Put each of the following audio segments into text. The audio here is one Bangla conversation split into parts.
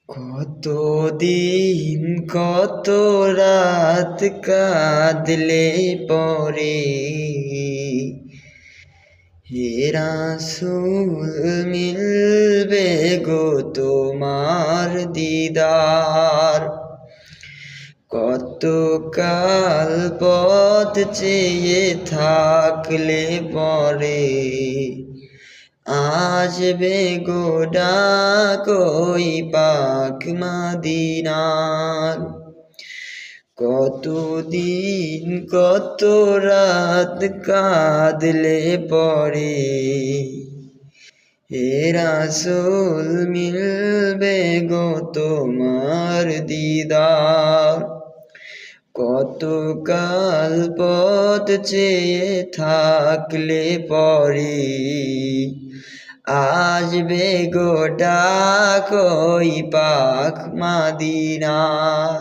কতদিন কত রাত কাঁদলে পরে হে রাসূল মিলবে গো তোমার দিদার। কত কাল পথ চেয়ে থাকলে পরে আসবে গো ডাক ওই পাক মদিনার। কতদিন কত রাত কাঁদলে পরে হে রাসূল মিলবে গো তোমার দিদার। কত কাল পথ চেয়ে থাকলে পরে আসবে গো ডাক ওই পাক মদিনার।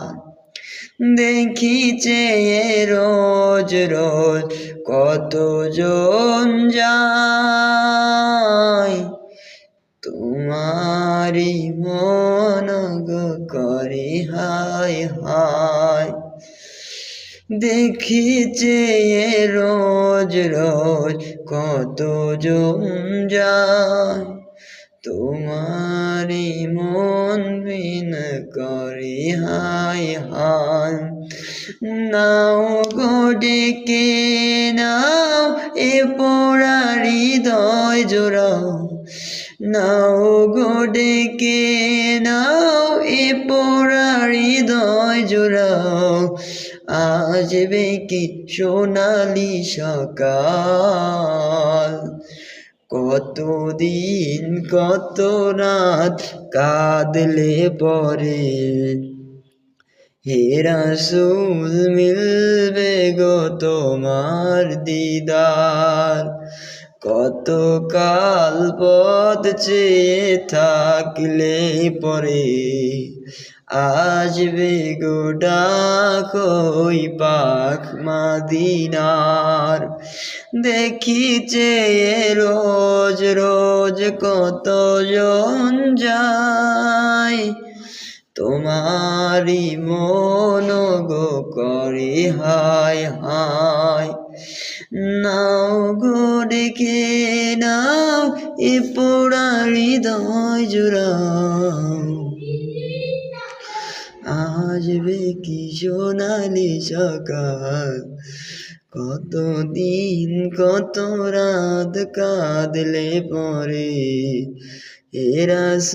দেখি চেয়ে রোজ রোজ কতজন যায়, তোমারি মন গো করে হায় হায়। দেখি চেয়ে রোজ রোজ কতজন যায়, তোমারি মন বিন করে হায় হায়। নাও গো ডেকে নাও এ পোড়া হৃদয় জোড়াও, নাও গো ডেকে নাও এ পোড়া হৃদয় জোড়াও। আসবে কি সোনালি সকাল, কতদিন কত রাত কাঁদলে পরে হে রাসূল মিলবে গো তোমার দিদার। কত কাল পথ চেয়ে থাকলে পরে আসবে গো ডাক ওই পাক মদিনার। দেখি চেয়ে রোজ রোজ কতজন যায়, তোমারি মন গো করে হায় হায়। নাও গো ডেকে নাও এ পোড়া হৃদয় জোড়াও, আসবে কি সোনালি সকাল। কতদিন কত রাত কাঁদলে পরে হে রাসূল